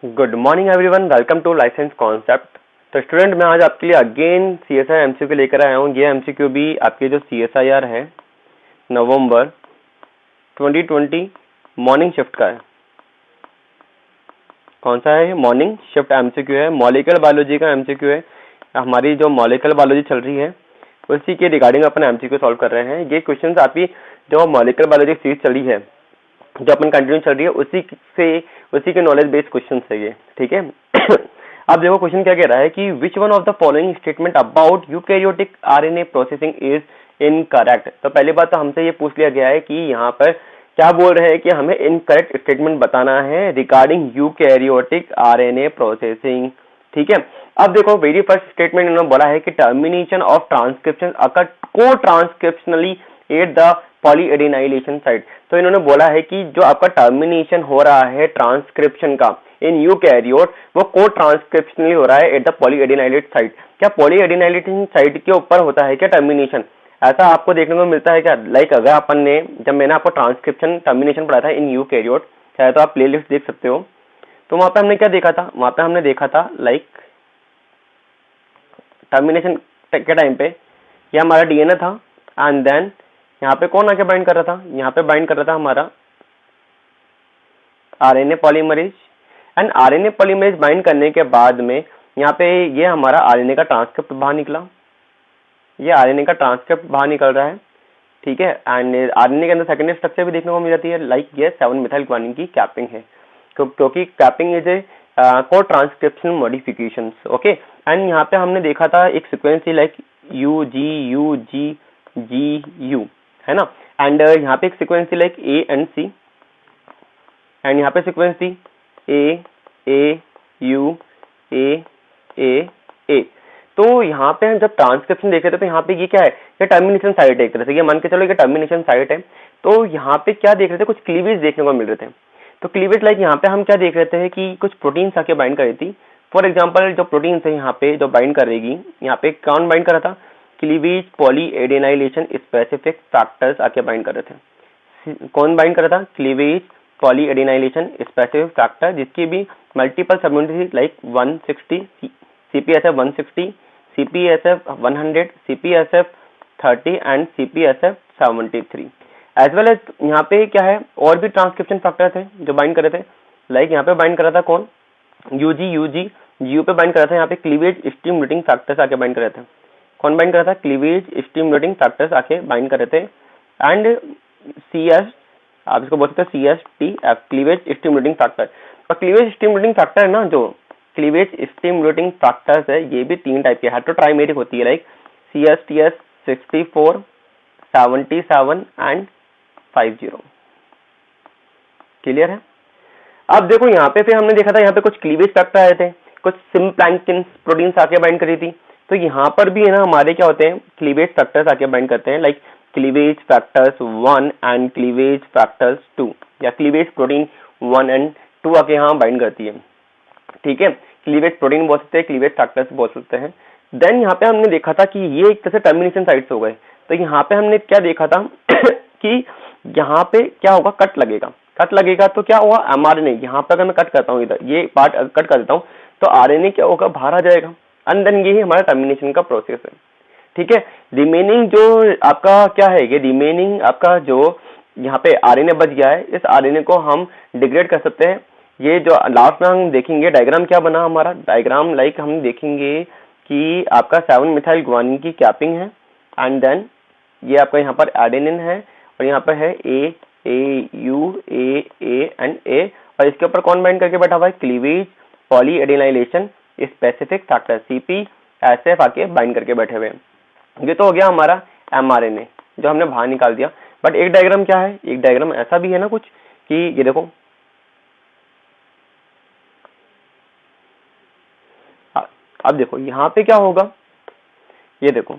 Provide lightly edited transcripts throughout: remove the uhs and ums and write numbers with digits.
Good morning everyone, welcome to licence concept. तो student, मैं आज आपके लिए अगेन CSI MCQ लेकर आया हूँ। ये MCQ भी आपके जो CSIR है नवंबर 2020 मॉर्निंग शिफ्ट का है। कौन सा है? मॉर्निंग शिफ्ट MCQ है, मॉलिक्यूलर बायोलॉजी का MCQ है। हमारी जो मॉलिक्यूलर बायोलॉजी चल रही है उसी के रिगार्डिंग अपन MCQ सॉल्व कर रहे हैं। ये क्वेश्चन आपकी जो मॉलिक्यूलर बायोलॉजी सीरीज चली है, जो अपन कंटिन्यू चल रही है, उसी के नॉलेज बेस्ड क्वेश्चन है ये। ठीक है। अब देखो क्वेश्चन क्या कह रहा है कि which one of the following statement about eukaryotic RNA processing is incorrect. तो पहली बात तो हमसे ये पूछ लिया गया है कि यहाँ पर क्या बोल रहे हैं कि हमें इनकरेक्ट स्टेटमेंट बताना है रिगार्डिंग यूकैरियोटिक RNA प्रोसेसिंग। ठीक है। अब देखो वेरी फर्स्ट स्टेटमेंट इन्होंने बोला है कि टर्मिनेशन ऑफ ट्रांसक्रिप्शन अकर को ट्रांसक्रिप्शनली एट द पॉलीएडेनाइलेशन साइट। तो इन्होंने बोला है कि जो आपका टर्मिनेशन हो रहा है ट्रांसक्रिप्शन का इन यूकैरियोट, वो को ट्रांसक्रिप्शनली हो रहा है एट द पॉलीएडेनाइलेट साइट। क्या पॉलीएडेनाइलेशन साइट के ऊपर होता है क्या टर्मिनेशन? ऐसा आपको देखने को मिलता है क्या? लाइक अगर अपन ने, जब मैंने आपको ट्रांसक्रिप्शन टर्मिनेशन पढ़ा था इन यूकैरियोट, चाहे तो आप प्लेलिस्ट देख सकते हो, तो वहां पे हमने क्या देखा था? वहां पे हमने देखा था लाइक टर्मिनेशन के टाइम पे यह हमारा DNA था एंड देन यहाँ पे कौन आके बाइंड कर रहा था? यहाँ पे बाइंड कर रहा था हमारा RNA polymerase. And RNA polymerase bind करने के बाद में यहाँ पे ये हमारा RNA का ट्रांसक्रिप्ट बाहर निकला। ये RNA का ट्रांसक्रिप्ट बाहर निकल रहा है। ठीक है। एंड RNA के अंदर सेकेंडरी स्ट्रक्चर भी देखने को मिल जाती है, लाइक ये 7 मिथाइल ग्वानिन की कैपिंग है, क्योंकि कैपिंग इज ए को ट्रांसक्रिप्शन मॉडिफिकेशन। ओके। एंड यहाँ पे हमने देखा था एक सीक्वेंस लाइक UGUGGU, है ना। एंड यहाँ पे एक सीक्वेंस थी like A and C, and यहाँ पे सीक्वेंस थी A। तो यहाँ पे हम जब ट्रांसक्रिप्शन देख रहे थे तो यहाँ पे ये क्या है? ये टर्मिनेशन साइट है एक तरह से, ये मान के चलो ये टर्मिनेशन साइट है। तो यहाँ पे क्या देख रहे थे? कुछ क्लीवेज देखने को मिल रहे थे। तो क्लीवेज लाइक यहाँ पे हम क्या देख रहे थे कि कुछ प्रोटीन्स आके बाइंड कर रही थी। फॉर एग्जाम्पल जो प्रोटीन्स है यहाँ पे जो बाइंड कर रहेगी, यहाँ पे कौन बाइंड कर रहा था? क्लीवेज पॉलीएडेनाइलेशन स्पेसिफिक फैक्टर्स आके बाइंड कर रहे थे। कौन बाइंड कर रहा था? क्लीवेज पॉलीएडेनाइलेशन स्पेसिफिक फैक्टर, जिसकी भी multiple subunit like 160, CPSF 160, CPSF 100, CPSF 30 and CPSF 73। As well as यहाँ पे क्या है, और भी ट्रांसक्रिप्शन फैक्टर थे जो बाइंड कर रहे थे। लाइक यहाँ पे बाइंड कर रहा था कौन? UGU पे बाइंड कर रहा था। यहाँ पे क्लीवेज स्टिमुलेटिंग फैक्टर्स आके बाइंड कर रहे थे। कौन बाइंड कर रहा था? क्लीवेज स्टिमुलेटिंग फैक्टर्स आके बाइंड कर रहे थे। एंड CS, आप इसको बोल सकते हो CSTF, क्लीवेज स्टिमुलेटिंग फैक्टर। और क्लीवेज स्टिमुलेटिंग फैक्टर है ना, जो क्लीवेज स्टिमुलेटिंग फैक्टर्स है, ये भी 3 टाइप के हेटेरोट्राइमेरिक होती है, लाइक CSTS 64, 77 एंड 50। क्लियर है? अब देखो यहाँ पे फिर हमने देखा था यहाँ पे कुछ क्लीवेज फैक्टर आए थे, कुछ सिम्प्लैंक्टिन प्रोटीन्स आके बाइंड करी थी। तो यहाँ पर भी है ना हमारे क्या होते हैं? क्लीवेज फैक्टर्स आके बाइंड करते हैं, like cleavage factors 1 and cleavage factors 2, या क्लीवेज प्रोटीन 1 एंड 2 आके यहाँ बाइंड करती है। ठीक है। क्लीवेज प्रोटीन बोल सकते हैं, क्लीवेज फैक्टर्स बोल सकते हैं। देन यहाँ पे हमने देखा था कि ये एक तरह से टर्मिनेशन साइट्स हो गए। तो यहाँ पे हमने क्या देखा था कि यहाँ पे क्या होगा? कट लगेगा तो क्या होगा? mRNA, यहाँ पे अगर मैं कट करता हूँ, इधर ये पार्ट कट कर देता हूँ, तो RNA क्या होगा? बाहर आ जाएगा। एंड देन ये हमारा टर्मिनेशन का प्रोसेस है। ठीक है। रिमेनिंग जो आपका क्या है, ये रिमेनिंग आपका जो यहाँ पे RNA बच गया है, इस RNA को हम डिग्रेड कर सकते हैं। ये जो लास्ट में हम देखेंगे डायग्राम क्या बना हमारा डायग्राम, लाइक हम देखेंगे कि आपका 7 मिथाइल ग्वानिन की कैपिंग है, एंड देन ये आपका यहाँ पर एडेनिन है, और यहाँ पर है A एंड A, और इसके ऊपर कौन बाइंड करके बैठा हुआ है? क्लीवेज पॉलीएडेनाइलेशन स्पेसिफिक फैक्टर CPSF आके बाइंड करके बैठे हुए हैं। ये तो हो गया हमारा mRNA जो हमने बाहर निकाल दिया। बट एक डायग्राम क्या है? एक डायग्राम ऐसा भी है ना कुछ कि ये देखो, अब देखो यहाँ पे क्या होगा, ये देखो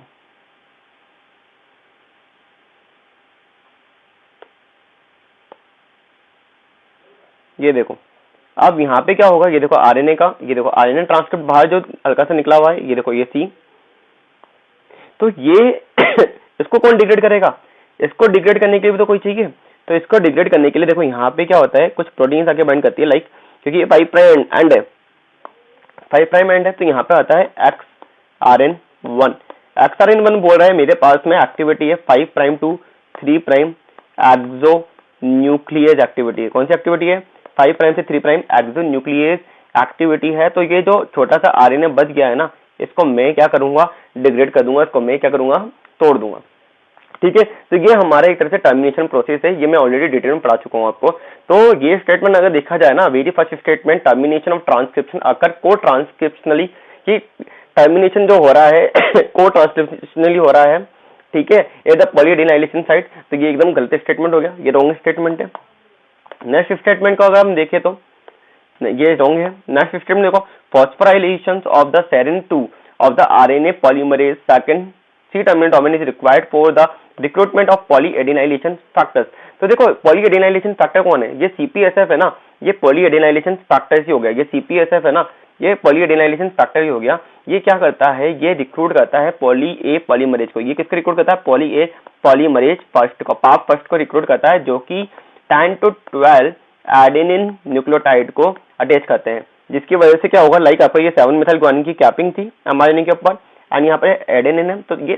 अब यहाँ पे क्या होगा? ये देखो RNA का, ये देखो RNA ट्रांसक्रिप्ट बाहर जो हल्का सा निकला हुआ है, ये देखो ये C। तो ये इसको कौन डिग्रेड करेगा? इसको डिग्रेड करने के लिए भी तो कोई चाहिए। तो इसको डिग्रेड करने के लिए देखो यहाँ पे क्या होता है, कुछ प्रोटीन्स आके बाइंड करती है, लाइक क्योंकि ये 5 प्राइम एंड है, 5 प्राइम एंड है, तो यहाँ पे आता है XRN1। XRN1 बोल रहा है मेरे पास में एक्टिविटी है 5 prime to 3 prime exonuclease activity है। कौन सी एक्टिविटी है? 5 प्राइम से 3 प्राइम एक्सो न्यूक्लियस एक्टिविटी है। तो ये जो छोटा सा RNA बच गया है ना, इसको मैं क्या करूंगा? डिग्रेड कर दूंगा, इसको मैं क्या करूंगा? तोड़ दूंगा। ठीक है, तो ये हमारा एक तरह से टर्मिनेशन प्रोसेस है, ये मैं ऑलरेडी डिटेल में पढ़ा चुका हूं आपको। तो ये स्टेटमेंट अगर देखा जाए ना, very first statement, termination of transcription occur को ट्रांसक्रिप्शनली, कि टर्मिनेशन जो हो रहा है को ट्रांसक्रिप्शनली हो रहा है, ठीक है, एट द पॉलीएडिनाइलेशन साइट। तो ये एकदम गलत स्टेटमेंट हो गया, ये रॉन्ग स्टेटमेंट है। नेक्स्ट स्टेटमेंट को अगर हम देखें तो ये रॉन्ग है। नेक्स्ट स्टेटमेंट देखो, phosphorylation of the serine 2 of the RNA polymerase second C-terminal domain is required for the recruitment of polyadenylation factors। तो देखो polyadenylation factor कौन है? ये CPSF है ना, ये polyadenylation factor ही हो गया। ये CPSF है ना, ये polyadenylation factor ही हो गया। ये क्या करता है? ये रिक्रूट करता है poly A पॉलीमरेज को। ये किसको रिक्रूट करता है? poly A पॉलीमरेज फर्स्ट को, पाप फर्स्ट को रिक्रूट करता है, जो कि 10 to 12 एडेनिन न्यूक्लियोटाइड को अटैच करते हैं, जिसकी वजह से क्या होगा? लाइक आपको ये 7 मेथिल गुआनिन की कैपिंग थी mRNA के ऊपर, एंड यहाँ पे एडेनिन है, तो ये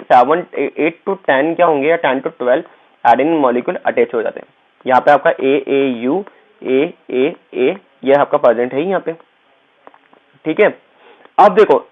8 to 10 क्या होंगे, या 10 to 12 एडेनिन मॉलिक्यूल अटैच हो जाते हैं। यहाँ पे आपका AAU AAA ये आपका प्रेजेंट है यहाँ पे। ठीक है, अब देखो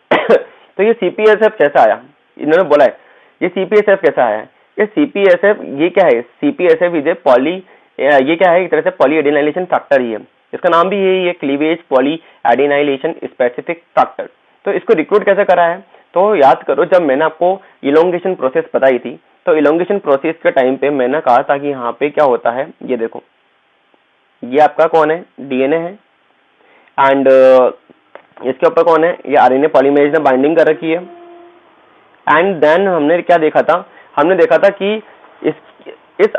तो ये CPSF कैसा आया? इन्होंने बोला है ये CPSF कैसा आया? ये CPSF ये क्या है? CPSF इज ए पॉली, ये क्या है? एक तरह से पॉलीएडिनाइलेशन फैक्टर ही है, इसका नाम भी यही है, क्लीवेज पॉलीएडिनाइलेशन स्पेसिफिक फैक्टर। तो इसको रिक्रूट कैसे करा है? तो याद करो, जब मैंने आपको इलोंगेशन प्रोसेस बताई थी, तो इलोंगेशन प्रोसेस के टाइम पे मैंने कहा था कि यहाँ पे क्या होता है, ये देखो, ये आपका कौन है? DNA है, एंड इसके ऊपर कौन है? ये RNA पॉलीमरेज ने बाइंडिंग कर रखी है। एंड देन हमने क्या देखा था? हमने देखा था कि इस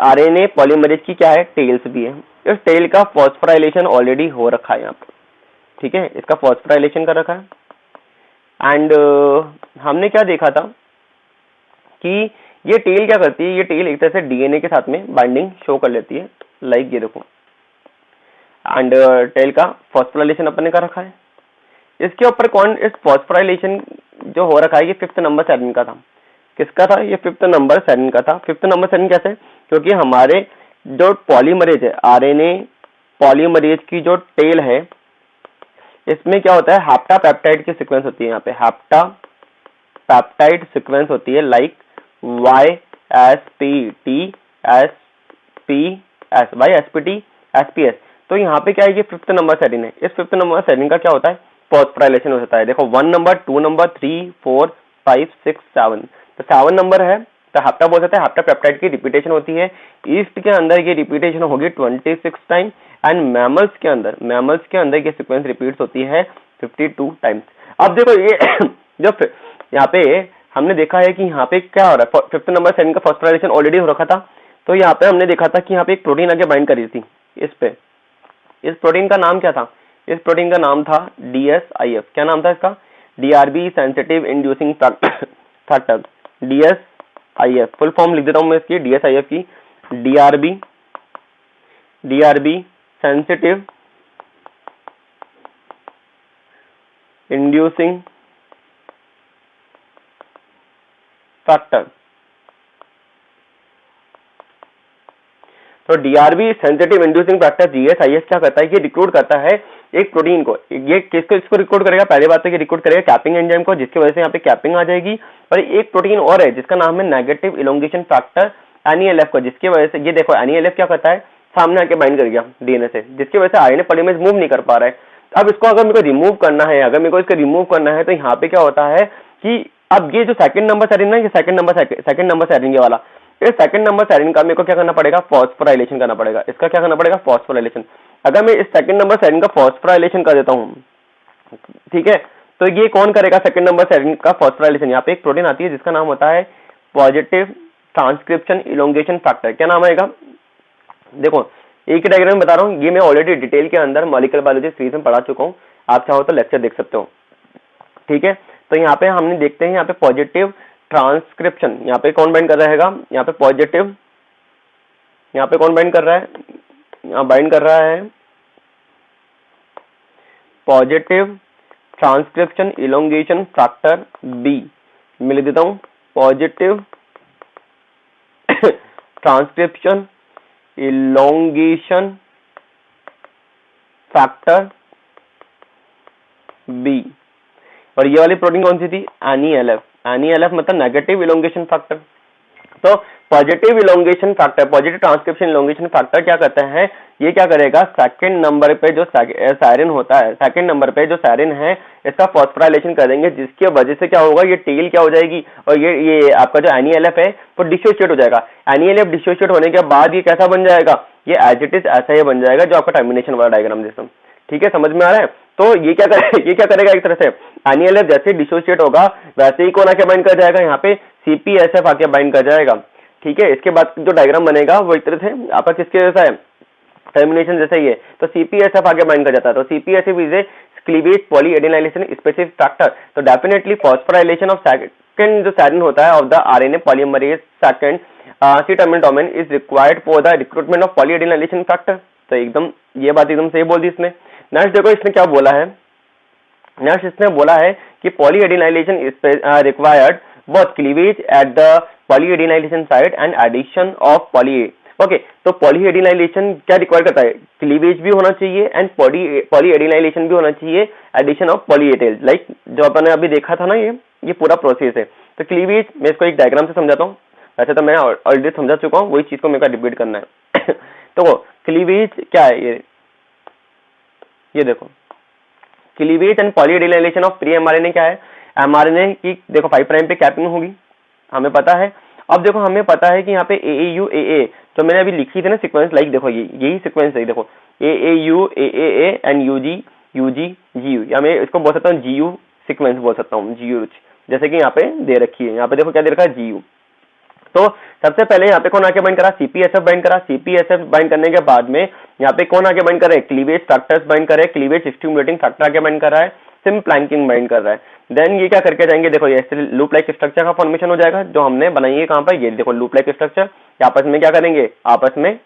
RNA पॉलीमरेज की क्या है? टेल्स भी है। इस टेल का फॉस्फोराइलेशन ऑलरेडी हो रखा है यहाँ पर, ठीक है, इसका फॉस्फोराइलेशन कर रखा है। एंड हमने क्या देखा था कि ये टेल क्या करती है? ये टेल एक तरह से DNA के साथ में बाइंडिंग शो कर लेती है, लाइक ये देखो, एंड टेल का फॉस्फोराइलेशन अपन ने कर रखा है। इसके ऊपर कौन? इस फॉस्फोराइलेशन जो हो रखा है, ये 5th नंबर सेरिन का था। किसका था? ये 5th नंबर सेरिन का था। 5th नंबर सेरिन कैसे? क्योंकि हमारे जो पॉलीमरेज है, RNA पॉलीमरेज की जो टेल है, इसमें क्या होता है? हैप्टा पेप्टाइड की सीक्वेंस होती है। यहाँ पे हैप्टा पेप्टाइड सीक्वेंस होती है, लाइक YSPTSPS। तो यहाँ पे क्या है? ये 5th नंबर सेरिन है। इस 5th नंबर सेरिन का क्या होता है? फॉस्फोराइलेशन हो जाता है। देखो 1 नंबर, 2 नंबर, 3, 4, 5, 6, 7, तो 7 नंबर है, तो हैप्टा बोल सकते हैं। हैप्टा पेप्टाइड की रिपीटेशन होती है। ईस्ट के अंदर ये रिपीटेशन होगी 26 टाइम, एंड मैमल्स के अंदर ये सीक्वेंस रिपीट्स होती है 52 टाइम्स। अब देखो ये जो यहाँ पे हमने देखा है कि यहाँ पे क्या हो रहा है? 5th नंबर सेरिन का फॉस्फोराइलेशन ऑलरेडी हो रखा था। तो यहाँ पे हमने देखा था कि यहाँ पे एक प्रोटीन आगे बाइंड करी थी इस पे। इस प्रोटीन का नाम क्या था? इस प्रोटीन का नाम था DSIF। क्या नाम था इसका? DRB sensitive inducing factor, DSIF। Full form लिख देता हूं मैं इसकी, DSIF की, DRB सेंसिटिव इंड्यूसिंग फैक्टर। तो DRB sensitive inducing factor DSIF क्या करता है? ये रिक्रूट करता है एक प्रोटीन को। ये किसको इसको रिक्रूट करेगा? पहले बात तो ये रिक्रूट करेगा कैपिंग एंजाइम को, जिसकी वजह से यहाँ पे कैपिंग आ जाएगी। और एक प्रोटीन और है जिसका नाम है नेगेटिव इलोंगेशन फैक्टर NELF को, जिसकी वजह से ये देखो NELF क्या करता है? सामने आके बाइंड कर गया DNA से, जिसकी वजह से RNA पॉलीमरेज मूव नहीं कर पा रहा है। अब इसको अगर मेरे को रिमूव करना है, तो यहाँ पे क्या होता है कि अब ये जो 2nd नंबर सेरिन है, ये 2nd नंबर सेरिन ये वाला, इस 2nd नंबर सेरिन का मेरे को क्या करना पड़ेगा? फॉस्फोराइलेशन करना पड़ेगा। इसका क्या करना पड़ेगा? फॉस्फोराइलेशन। अगर मैं इस 2nd नंबर सेरिन का फॉस्फोराइलेशन कर देता हूँ, ठीक है, तो ये कौन करेगा? 2nd नंबर सेरिन का फॉस्फोराइलेशन। यहाँ पे एक प्रोटीन आती है जिसका नाम होता है पॉजिटिव ट्रांसक्रिप्शन इलोंगेशन फैक्टर। क्या नाम आएगा? देखो एक ही डायग्राम में बता रहा हूँ, ये मैं ऑलरेडी डिटेल के अंदर मॉलिक्यूलर बायोलॉजी सीरीज में पढ़ा चुका हूँ, आप चाहो तो लेक्चर देख सकते हो। ठीक है, तो यहाँ पे हमने देखते हैं, यहाँ पे पॉजिटिव ट्रांसक्रिप्शन, यहाँ पे कौन बाइंड कर रहेगा? यहाँ पे पॉजिटिव, यहाँ पे कौन बाइंड कर रहा है? यहाँ बाइंड कर रहा है positive transcription elongation factor B, मैं लिख देता हूं positive transcription elongation factor B. और ये वाली प्रोटीन कौन सी थी? NELF। NELF मतलब नेगेटिव इलोंगेशन फैक्टर। तो positive elongation factor, positive transcription elongation factor क्या करते हैं, ये क्या करेगा, सेकंड नंबर पे जो साइरिन होता है, सेकंड नंबर पे जो साइरिन है इसका फॉस्फोराइलेशन करेंगे, जिसकी वजह से क्या होगा, ये टेल क्या हो जाएगी और ये आपका जो NELF है वो डिसोशिएट हो जाएगा। NELF डिसोशिएट होने के बाद ये कैसा बन जाएगा, ये एज इट इज ऐसा ही बन जाएगा जो आपका टर्मिनेशन वाला डायग्राम जैसा। ठीक है, समझ में आ रहा है? तो ये क्या करेगा एक तरह से NELF जैसे डिसोशिएट होगा वैसे ही कौन आके बाइंड कर जाएगा, यहाँ पे CPSF आके बाइंड कर जाएगा। ठीक है, इसके बाद जो डायग्राम बनेगा वो एक तरह से आपका किसके जैसा है, टर्मिनेशन जैसा ही है। तो CPSF आगे बाइंड कर जाता है। तो CPSF is a cleavage polyadenylation specific factor. तो डेफिनेटली फॉस्फोराइलेशन ऑफ सेकंड जो साइरिन होता है of the RNA polymerase second C-terminal domain is required for the recruitment of polyadenylation factor. तो एकदम ये बात एकदम सही बोल दी इसने। नेक्स्ट देखो इसने क्या बोला है, नेक्स्ट इसने बोला है कि पॉलीएडिनाइलेशन required both cleavage at the polyadenylation site and addition of poly। Okay, तो पॉलीएडिनाइलेशन क्या रिक्वायर करता है, क्लीवेज भी होना चाहिए एंड पॉलीएडिनाइलेशन भी होना चाहिए, एडिशन ऑफ पॉलीएटेल, लाइक जो अपन ने अभी देखा था ना, ये पूरा प्रोसेस है। तो क्लीवेज मैं इसको एक डायग्राम से समझाता हूँ, वैसे तो मैं ऑलरेडी समझा चुका हूँ, वही चीज को मेरे को रिपीट करना है। तो क्लीवेज क्या है, ये देखो cleavage and polyadenylation of pre mRNA क्या है, एमआरएनए की देखो 5 प्राइम पे कैपिंग होगी, हमें पता है। अब देखो हमें पता है कि यहाँ पे AAU AA जो मैंने अभी लिखी थी ना सीक्वेंस, लाइक देखो यही सीक्वेंस है, देखो AAU AAA and UG UG GU, या मैं इसको बोल सकता हूँ GU सीक्वेंस बोल सकता हूँ, GU जैसे कि यहाँ पे दे रखी है, यहाँ पे देखो क्या दे रखा है GU। तो सबसे पहले यहाँ पे कौन आके बाइंड करा, CPSF बाइंड करा। CPSF बाइंड करने के बाद में यहाँ पे कौन आके बाइंड कर रहा है, क्लीवेज फैक्टर्स बाइंड कर रहे हैं, क्लीवेज स्टिमुलेटिंग फैक्टर आके बाइंड कर रहा है, सिम प्लैंकिंग बाइंड कर रहा है। देन ये क्या करके जाएंगे, देखो ये लूप लाइक स्ट्रक्चर का फॉर्मेशन हो जाएगा जो हमने बनाई है कहाँ पर, ये देखो लूप लाइक स्ट्रक्चर। आपस में क्या करेंगे, आपस में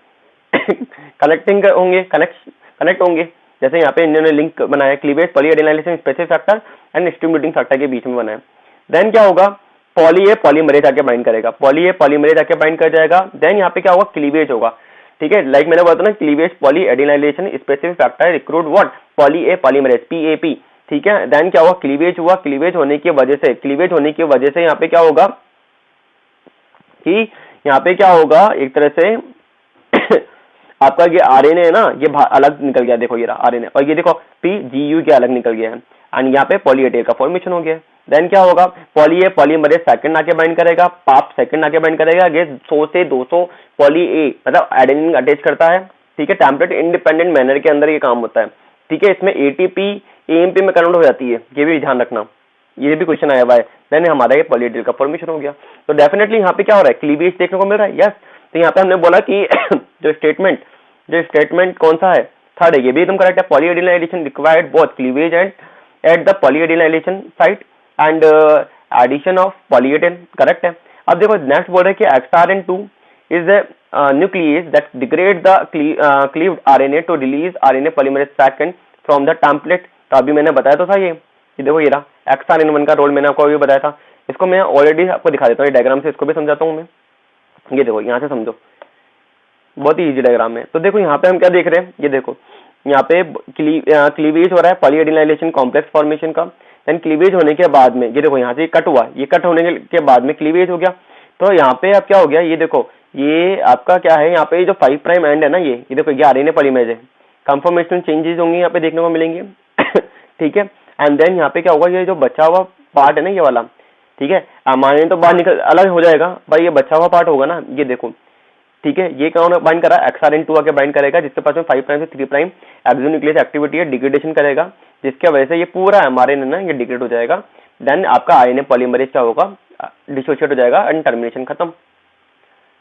कनेक्टिंग होंगे, कनेक्ट होंगे, जैसे यहाँ पे इन्होंने लिंक बनाया cleavage polyadenylation specific factor and stimulating factor के बीच में बनाया। देन क्या होगा, पॉलीमरेज आके बाइंड करेगा, पॉलीमरेज आके बाइंड कर जाएगा। देन यहाँ पे क्या होगा, क्लीवेज होगा। ठीक है, लाइक मैंने बोला था ना, cleavage polyadenylation specific factor recruit what polymerase PAP। ठीक है, देन क्या हुआ, क्लीवेज हुआ। क्लीवेज होने की वजह से यहाँ पे क्या होगा कि यहाँ पे क्या होगा, एक तरह से आपका ये RNA है ना, ये अलग निकल गया, देखो ये रहा RNA, और ये देखो PGU के अलग निकल गया है, एंड यहाँ पे पॉलीएटेल का फॉर्मेशन हो गया। देन क्या होगा, पॉलीमरेज सेकंड आके बाइंड करेगा, पाप सेकंड आके बाइंड करेगा, ये 100 से 200 पॉली A मतलब एडेनिन अटैच करता है। ठीक है, टेम्पलेट इंडिपेंडेंट मैनर के अंदर ये काम होता है। ठीक है, इसमें ATP AMP में कन्वर्ट हो जाती है, ये भी ध्यान रखना, ये भी क्वेश्चन आया हुआ है। देन हमारा ये पॉलीएटेल का फॉर्मेशन हो गया। तो डेफिनेटली यहाँ पे क्या हो रहा है, क्लीवेज देखने को मिल रहा है। यस, तो यहाँ पे हमने बोला कि जो स्टेटमेंट कौन सा है, थर्ड है, ये भी एकदम करेक्ट है। Polyadenylation required both cleavage and at the polyadenylation site and addition of poly A tail, correct है। अब देखो नेक्स्ट बोल रहे हैं कि XRN2 is a nuclease that degrade the cleaved RNA to release RNA polymerase second from the template। तो अभी मैंने बताया तो था ये देखो ये रहा XRN1 का रोल, मैंने आपको अभी बताया था। इसको मैं ऑलरेडी आपको दिखा देता हूँ, डायग्राम से इसको भी समझाता हूँ मैं। ये देखो यहाँ से समझो, बहुत ही इजी डायग्राम है। तो देखो यहाँ पे हम क्या देख रहे हैं, ये देखो यहाँ पे क्लीवेज हो रहा है पॉलीएडिनाइलेशन कॉम्प्लेक्स फॉर्मेशन का। देन क्लीवेज होने के बाद में ये देखो यहाँ से कट हुआ, ये कट होने के बाद में क्लीवेज हो गया। तो यहाँ पे अब क्या हो गया, ये देखो ये आपका क्या है, यहाँ पे जो 5 प्राइम एंड है ना, ये देखो ये RNA पॉलीमरेज है, कंफर्मेशन चेंजेस होंगे यहाँ पे देखने को मिलेंगे। ठीक है, एंड देन यहाँ पे क्या होगा, ये जो बचा हुआ पार्ट है ना ये वाला, ठीक है, RNA तो बाहर निकल अलग हो जाएगा भाई, ये बचा हुआ पार्ट होगा ना, ये देखो। ठीक है, ये कौन बाइंड करा, XRN2 आके बाइंड करेगा, जिसके पास में 5 प्राइम से 3 प्राइम एक्सोन्यूक्लियस एक्टिविटी है, डिग्रेडेशन करेगा, जिसके वजह से ये पूरा mRNA ना ये डिग्रेड हो जाएगा। देन आपका RNA पॉलीमरेज क्या होगा, डिसोशिएट हो जाएगा एंड टर्मिनेशन खत्म।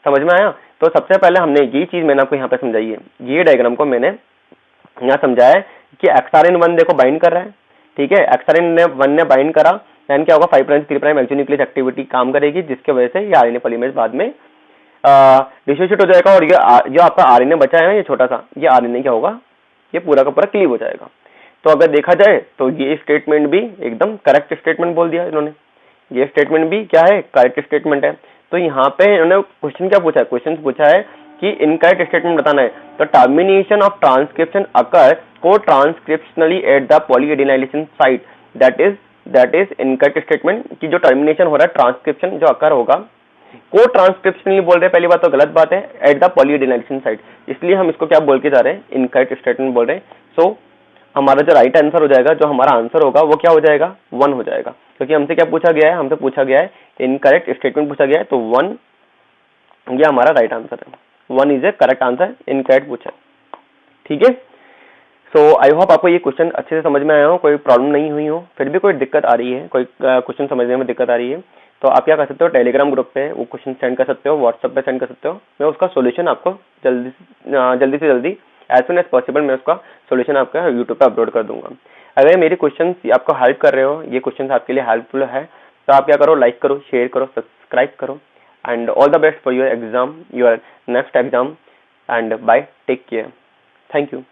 समझ में आया? तो सबसे पहले हमने ये चीज मैंने आपको यहाँ पे समझाई है, ये डायग्राम को मैंने यहाँ समझाया कि XRN1 देखो बाइंड कर रहा है। ठीक है, XRN1 ने बाइंड करा, देन क्या होगा 5 प्राइम 3 प्राइम एक्सोन्यूक्लियस एक्टिविटी काम करेगी, जिसके वजह से ये RNA पॉलीमरेज बाद में डिसोशिएट हो जाएगा, और ये जो आपका RNA बचा है ना ये छोटा सा, ये RNA क्या होगा, ये पूरा का पूरा क्लीव हो जाएगा। तो अगर देखा जाए तो ये स्टेटमेंट भी एकदम करेक्ट स्टेटमेंट बोल दिया इन्होंने, ये स्टेटमेंट भी क्या है, करेक्ट स्टेटमेंट है। तो यहाँ पे इन्होंने क्वेश्चन क्या पूछा है, क्वेश्चन पूछा है कि इनकरेक्ट स्टेटमेंट बताना है। तो टर्मिनेशन ऑफ ट्रांसक्रिप्शन अकर को transcriptionally at the polyadenylation site, that is incorrect statement की जो टर्मिनेशन हो रहा है ट्रांसक्रिप्शन जो अकर होगा, को ट्रांसक्रिप्शनली बोल रहे हैं, पहली बात तो गलत बात है, एट द पॉलीएडिनाइलेशन साइट, इसलिए हम इसको क्या बोल के जा रहे हैं, इनकरेक्ट स्टेटमेंट बोल रहे हैं। सो हमारा जो राइट आंसर हो जाएगा, जो हमारा आंसर होगा वो क्या हो जाएगा, 1 हो जाएगा, क्योंकि हमसे क्या पूछा गया है, हमसे पूछा गया है इनकरेक्ट स्टेटमेंट पूछा गया है, तो 1 ये हमारा राइट आंसर है, 1 is A correct answer, incorrect पूछा है। ठीक है, सो आई होप आपको ये क्वेश्चन अच्छे से समझ में आया हो, कोई प्रॉब्लम नहीं हुई हो, फिर भी कोई दिक्कत आ रही है, कोई क्वेश्चन समझने में दिक्कत आ रही है, तो आप क्या कर सकते हो, टेलीग्राम ग्रुप पे वो क्वेश्चन सेंड कर सकते हो, व्हाट्सएप पे सेंड कर सकते हो, मैं उसका सोल्यूशन आपको जल्दी से जल्दी एज सुन एज पॉसिबल मैं उसका सोल्यूशन आपका यूट्यूब पे अपलोड कर दूंगा। अगर मेरे क्वेश्चन आपको हेल्प कर रहे हो, ये क्वेश्चन आपके लिए हेल्पफुल है, तो आप क्या करो, लाइक करो, शेयर करो, सब्सक्राइब करो, and all the best for your exam, your next exam, and bye, take care, thank you.